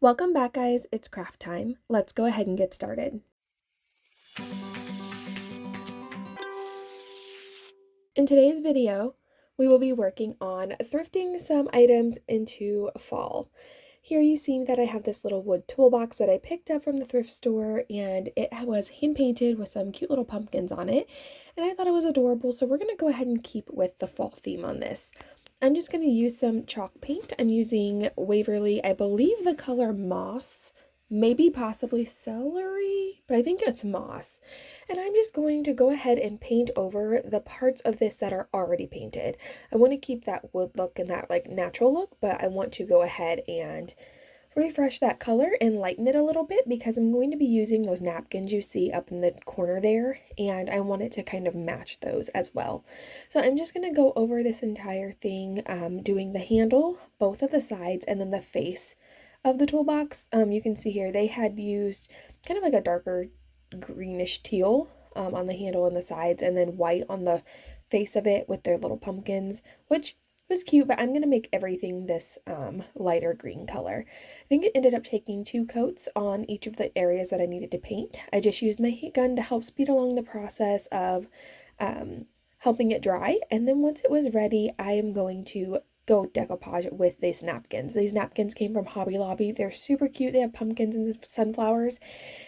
Welcome back, guys. It's craft time. Let's go ahead and get started. In today's video, we will be working on thrifting some items into fall. Here you see that I have this little wood toolbox that I picked up from the thrift store, and it was hand painted with some cute little pumpkins on it, and I thought it was adorable, so we're going to go ahead and keep with the fall theme on this. I'm just going to use some chalk paint. I'm using Waverly, I believe the color Moss, maybe possibly Celery, but I think it's Moss. And I'm just going to go ahead and paint over the parts of this that are already painted. I want to keep that wood look and that like natural look, but I want to go ahead and refresh that color and lighten it a little bit because I'm going to be using those napkins you see up in the corner there, and I want it to kind of match those as well. So I'm just going to go over this entire thing, doing the handle, both of the sides, and then the face of the toolbox. You can see here they had used kind of like a darker greenish teal on the handle and the sides, and then white on the face of it with their little pumpkins, which was cute, but I'm going to make everything this lighter green color. I think it ended up taking 2 coats on each of the areas that I needed to paint. I just used my heat gun to help speed along the process of helping it dry, and then once it was ready, I am going to go decoupage with these napkins. These napkins came from Hobby Lobby. They're super cute. They have pumpkins and sunflowers,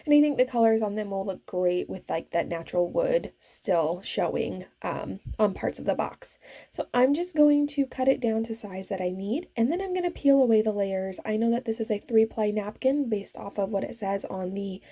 and I think the colors on them will look great with like that natural wood still showing on parts of the box. So I'm just going to cut it down to size that I need, and then I'm going to peel away the layers. I know that this is a 3-ply napkin based off of what it says on the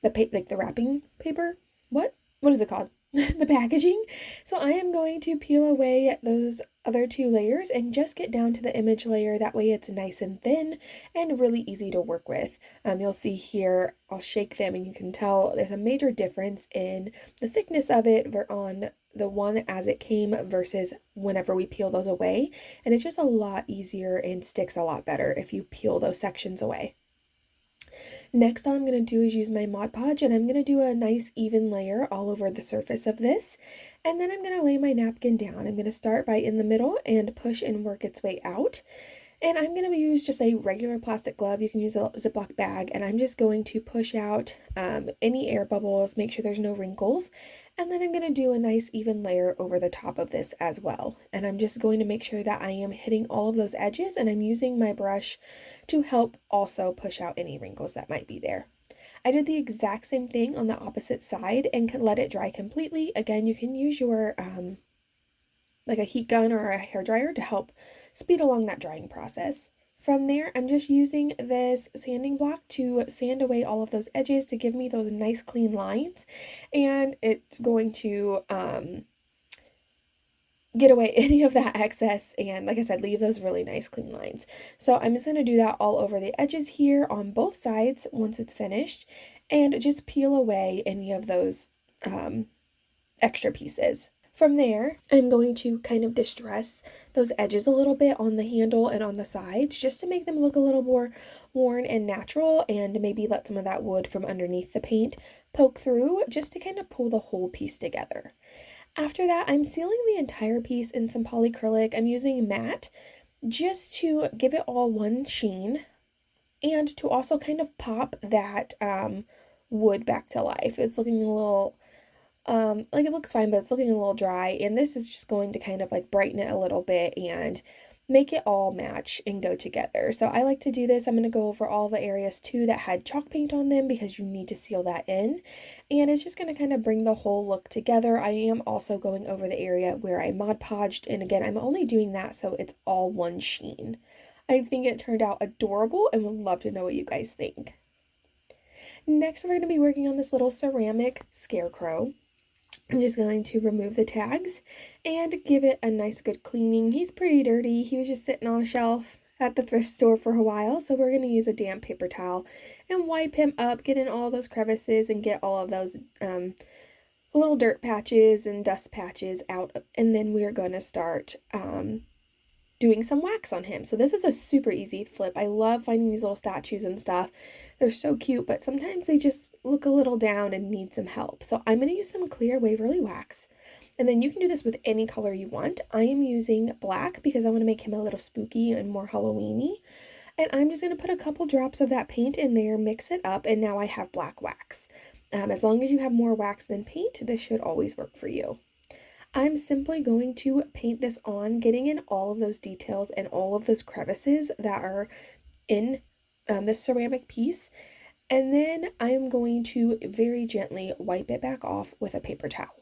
wrapping paper. What is it called? The packaging. So I am going to peel away those other 2 layers and just get down to the image layer. That way it's nice and thin and really easy to work with. You'll see here, I'll shake them and you can tell there's a major difference in the thickness of it on the one as it came versus whenever we peel those away. And it's just a lot easier and sticks a lot better if you peel those sections away. Next, all I'm going to do is use my Mod Podge, and I'm going to do a nice even layer all over the surface of this. And then I'm going to lay my napkin down. I'm going to start by in the middle and push and work its way out. And I'm going to use just a regular plastic glove. You can use a Ziploc bag, and I'm just going to push out any air bubbles, make sure there's no wrinkles. And then I'm going to do a nice even layer over the top of this as well. And I'm just going to make sure that I am hitting all of those edges, and I'm using my brush to help also push out any wrinkles that might be there. I did the exact same thing on the opposite side and can let it dry completely. Again, you can use your like a heat gun or a hairdryer to help speed along that drying process. From there, I'm just using this sanding block to sand away all of those edges to give me those nice clean lines, and it's going to get away any of that excess and, like I said, leave those really nice clean lines. So I'm just going to do that all over the edges here on both sides once it's finished, and just peel away any of those extra pieces. From there, I'm going to kind of distress those edges a little bit on the handle and on the sides just to make them look a little more worn and natural, and maybe let some of that wood from underneath the paint poke through just to kind of pull the whole piece together. After that, I'm sealing the entire piece in some polycrylic. I'm using matte just to give it all one sheen and to also kind of pop that wood back to life. It's looking a little like it looks fine, but it's looking a little dry, and this is just going to kind of like brighten it a little bit and make it all match and go together. So I like to do this. I'm going to go over all the areas too that had chalk paint on them because you need to seal that in, and it's just going to kind of bring the whole look together. I am also going over the area where I Mod Podged, and again, I'm only doing that so it's all one sheen. I think it turned out adorable and would love to know what you guys think. Next, we're going to be working on this little ceramic scarecrow. I'm just going to remove the tags and give it a nice good cleaning. He's pretty dirty. He was just sitting on a shelf at the thrift store for a while, so we're going to use a damp paper towel and wipe him up, get in all those crevices and get all of those little dirt patches and dust patches out, and then we're going to start doing some wax on him. So this is a super easy flip. I love finding these little statues and stuff. They're so cute, but sometimes they just look a little down and need some help. So I'm going to use some clear Waverly wax. And then you can do this with any color you want. I am using black because I want to make him a little spooky and more Halloween-y. And I'm just going to put a couple drops of that paint in there, mix it up, and now I have black wax. As long as you have more wax than paint, this should always work for you. I'm simply going to paint this on, getting in all of those details and all of those crevices that are in this ceramic piece. And then I'm going to very gently wipe it back off with a paper towel.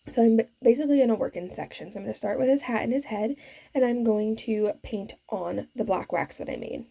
So I'm basically going to work in sections. I'm going to start with his hat and his head, and I'm going to paint on the black wax that I made.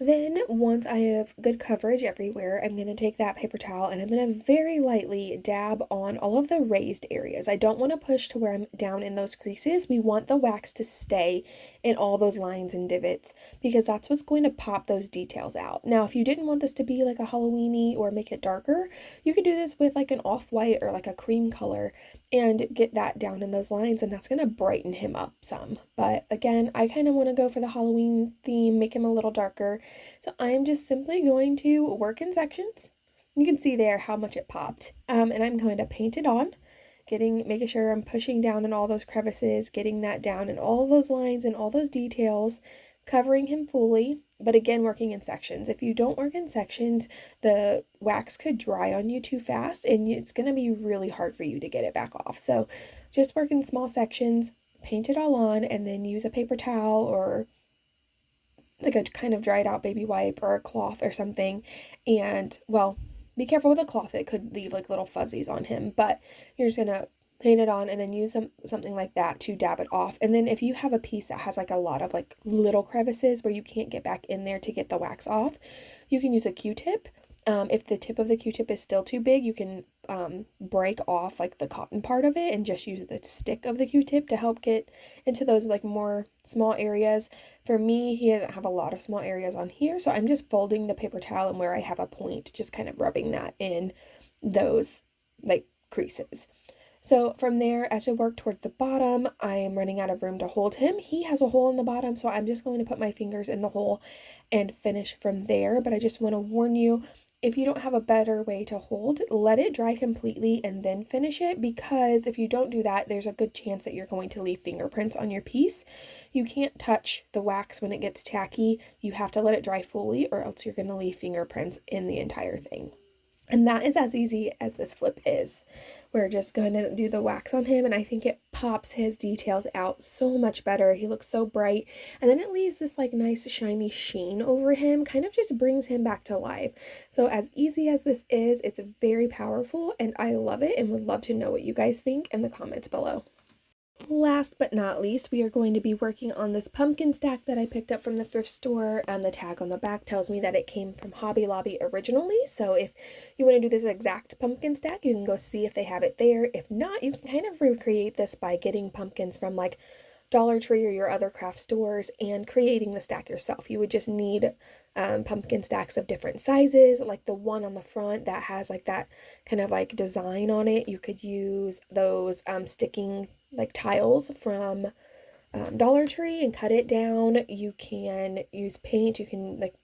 Then, once I have good coverage everywhere, I'm going to take that paper towel and I'm going to very lightly dab on all of the raised areas. I don't want to push to where I'm down in those creases. We want the wax to stay in all those lines and divots because that's what's going to pop those details out. Now, if you didn't want this to be like a Halloween-y or make it darker, you could do this with like an off-white or like a cream color and get that down in those lines, and that's going to brighten him up some. But again, I kind of want to go for the Halloween theme, make him a little darker. So I am just simply going to work in sections. You can see there how much it popped. And I'm going to paint it on, making sure I'm pushing down in all those crevices, getting that down in all those lines and all those details, covering him fully, but again, working in sections. If you don't work in sections, the wax could dry on you too fast and it's going to be really hard for you to get it back off. So just work in small sections, paint it all on, and then use a paper towel or like a kind of dried out baby wipe or a cloth or something. And well, be careful with a cloth. It could leave like little fuzzies on him, but you're just going to paint it on and then use something like that to dab it off. And then if you have a piece that has like a lot of like little crevices where you can't get back in there to get the wax off, you can use a Q-tip. If the tip of the Q-tip is still too big, you can break off like the cotton part of it and just use the stick of the Q-tip to help get into those like more small areas. For me, he doesn't have a lot of small areas on here, so I'm just folding the paper towel and where I have a point, just kind of rubbing that in those like creases. So from there, as I work towards the bottom, I am running out of room to hold him. He has a hole in the bottom, so I'm just going to put my fingers in the hole and finish from there. But I just want to warn you, if you don't have a better way to hold, let it dry completely and then finish it, because if you don't do that, there's a good chance that you're going to leave fingerprints on your piece. You can't touch the wax when it gets tacky. You have to let it dry fully or else you're going to leave fingerprints in the entire thing. And that is as easy as this flip is. We're just going to do the wax on him, and I think it pops his details out so much better. He looks so bright, and then it leaves this like nice shiny sheen over him, kind of just brings him back to life. So as easy as this is, it's very powerful, and I love it and would love to know what you guys think in the comments below. Last but not least, we are going to be working on this pumpkin stack that I picked up from the thrift store, and the tag on the back tells me that it came from Hobby Lobby originally. So if you want to do this exact pumpkin stack, you can go see if they have it there. If not, you can kind of recreate this by getting pumpkins from like Dollar Tree or your other craft stores and creating the stack yourself. You would just need pumpkin stacks of different sizes, like the one on the front that has like that kind of like design on it. You could use those sticking like tiles from Dollar Tree and cut it down. You can use paint, you can like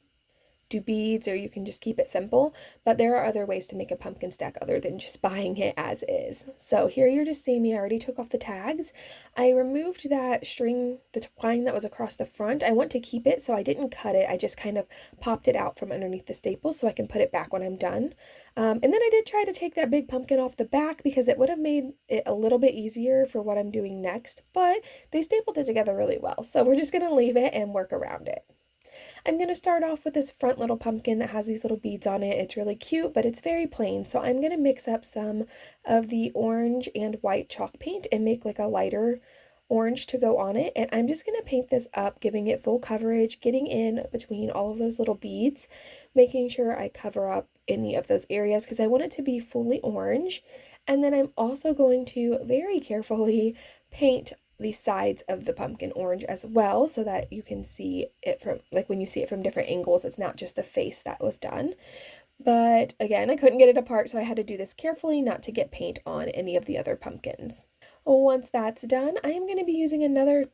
do beads, or you can just keep it simple, but there are other ways to make a pumpkin stack other than just buying it as is. So here you're just seeing me, I already took off the tags. I removed that string, the twine that was across the front. I want to keep it, so I didn't cut it. I just kind of popped it out from underneath the staples so I can put it back when I'm done. And then I did try to take that big pumpkin off the back because it would have made it a little bit easier for what I'm doing next, but they stapled it together really well. So we're just going to leave it and work around it. I'm going to start off with this front little pumpkin that has these little beads on it. It's really cute, but it's very plain. So I'm going to mix up some of the orange and white chalk paint and make like a lighter orange to go on it. And I'm just going to paint this up, giving it full coverage, getting in between all of those little beads, making sure I cover up any of those areas because I want it to be fully orange. And then I'm also going to very carefully paint the sides of the pumpkin orange as well, so that you can see it from, like when you see it from different angles, it's not just the face that was done. But again, I couldn't get it apart, so I had to do this carefully not to get paint on any of the other pumpkins. Once that's done, I am going to be using another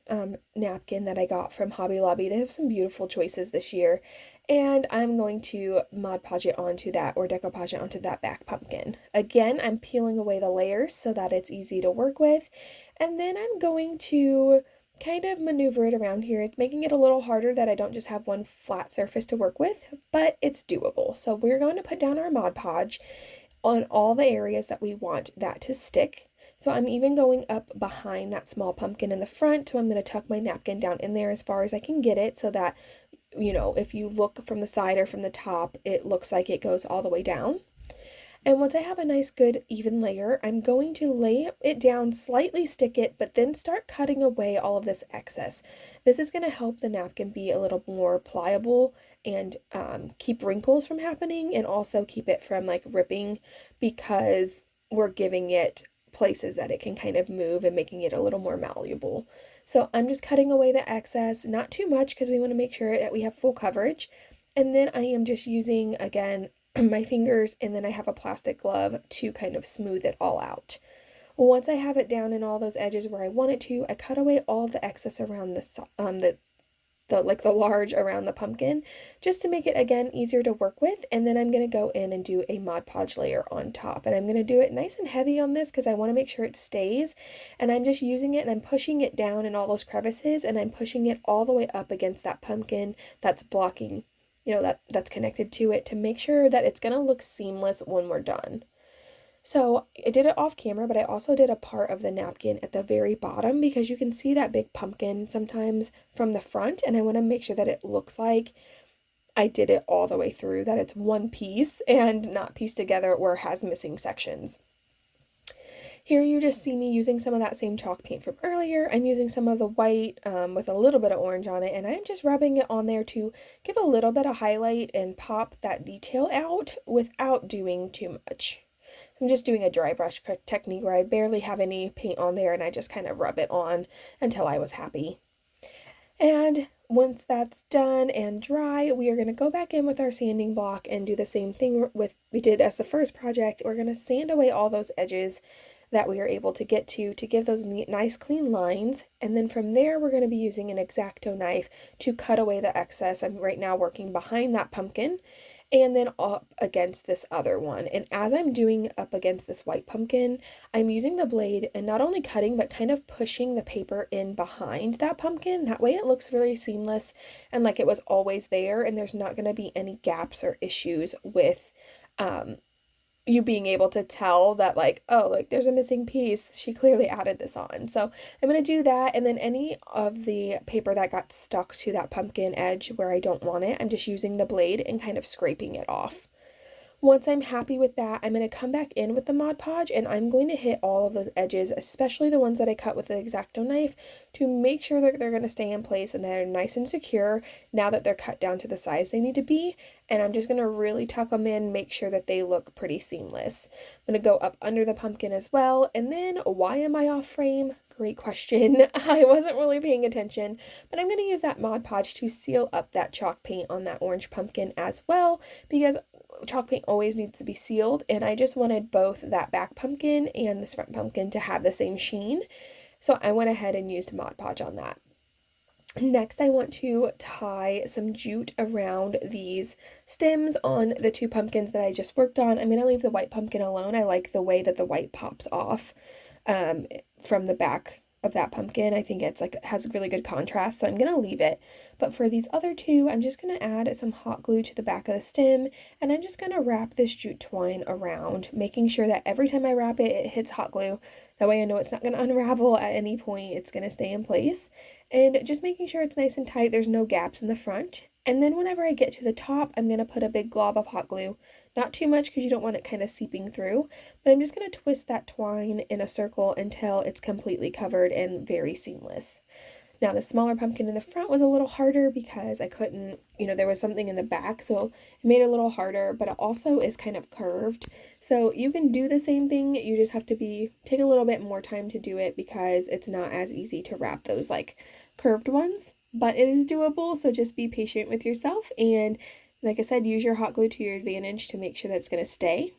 napkin that I got from Hobby Lobby. They have some beautiful choices this year, and I'm going to Mod Podge it onto that, or decoupage it onto that back pumpkin. Again, I'm peeling away the layers so that it's easy to work with, and then I'm going to kind of maneuver it around here. It's making it a little harder that I don't just have one flat surface to work with, but it's doable. So we're going to put down our Mod Podge on all the areas that we want that to stick. So I'm even going up behind that small pumpkin in the front. So I'm going to tuck my napkin down in there as far as I can get it so that, you know, if you look from the side or from the top, it looks like it goes all the way down. And once I have a nice good even layer, I'm going to lay it down, slightly stick it, but then start cutting away all of this excess. This is going to help the napkin be a little more pliable and keep wrinkles from happening, and also keep it from like ripping, because we're giving it places that it can kind of move and making it a little more malleable. So I'm just cutting away the excess, not too much because we want to make sure that we have full coverage. And then I am just using, again, my fingers, and then I have a plastic glove to kind of smooth it all out. Once I have it down in all those edges where I want it to, I cut away all the excess around the large around the pumpkin, just to make it, again, easier to work with. And then I'm going to go in and do a Mod Podge layer on top, and I'm going to do it nice and heavy on this because I want to make sure it stays. And I'm just using it and I'm pushing it down in all those crevices, and I'm pushing it all the way up against that pumpkin that's blocking, you know, that's connected to it, to make sure that it's going to look seamless when we're done. So I did it off camera, but I also did a part of the napkin at the very bottom because you can see that big pumpkin sometimes from the front, and I want to make sure that it looks like I did it all the way through, that it's one piece and not pieced together or has missing sections. Here you just see me using some of that same chalk paint from earlier. I'm using some of the white with a little bit of orange on it, and I'm just rubbing it on there to give a little bit of highlight and pop that detail out without doing too much. I'm just doing a dry brush technique where I barely have any paint on there, and I just kind of rub it on until I was happy. And once that's done and dry, we are going to go back in with our sanding block and do the same thing we did as the first project. We're going to sand away all those edges that we are able to get to give those nice clean lines. And then from there, we're going to be using an X-Acto knife to cut away the excess. I'm right now working behind that pumpkin and then up against this other one. And as I'm doing up against this white pumpkin, I'm using the blade and not only cutting, but kind of pushing the paper in behind that pumpkin. That way it looks really seamless and like it was always there, and there's not going to be any gaps or issues with you being able to tell that, like, oh, like there's a missing piece, she clearly added this on. So I'm going to do that, and then any of the paper that got stuck to that pumpkin edge where I don't want it, I'm just using the blade and kind of scraping it off. Once I'm happy with that, I'm going to come back in with the Mod Podge, and I'm going to hit all of those edges, especially the ones that I cut with the X-Acto knife, to make sure that they're going to stay in place and they're nice and secure now that they're cut down to the size they need to be. And I'm just going to really tuck them in, make sure that they look pretty seamless. I'm going to go up under the pumpkin as well. And then, why am I off frame? Great question. I wasn't really paying attention, but I'm going to use that Mod Podge to seal up that chalk paint on that orange pumpkin as well, because chalk paint always needs to be sealed, and I just wanted both that back pumpkin and this front pumpkin to have the same sheen. So I went ahead and used Mod Podge on that. Next, I want to tie some jute around these stems on the two pumpkins that I just worked on. I'm going to leave the white pumpkin alone. I like the way that the white pops off from the back of that pumpkin. I think it's like has really good contrast, so I'm going to leave it. But for these other two, I'm just going to add some hot glue to the back of the stem, and I'm just going to wrap this jute twine around, making sure that every time I wrap it, it hits hot glue. That way I know it's not going to unravel at any point. It's going to stay in place, and just making sure it's nice and tight. There's no gaps in the front. And then whenever I get to the top, I'm going to put a big glob of hot glue. Not too much because you don't want it kind of seeping through, but I'm just going to twist that twine in a circle until it's completely covered and very seamless. Now, the smaller pumpkin in the front was a little harder because I couldn't, there was something in the back, so it made it a little harder, but it also is kind of curved. So you can do the same thing, you just have to take a little bit more time to do it because it's not as easy to wrap those like curved ones, but it is doable, so just be patient with yourself, and like I said, use your hot glue to your advantage to make sure that's going to stay.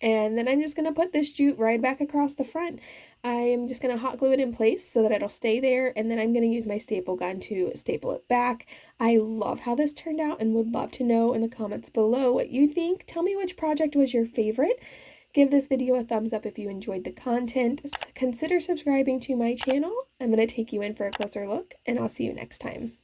And then I'm just going to put this jute right back across the front. I am just going to hot glue it in place so that it'll stay there, and then I'm going to use my staple gun to staple it back. I love how this turned out and would love to know in the comments below what you think. Tell me which project was your favorite. Give this video a thumbs up if you enjoyed the content. Consider subscribing to my channel. I'm going to take you in for a closer look, and I'll see you next time.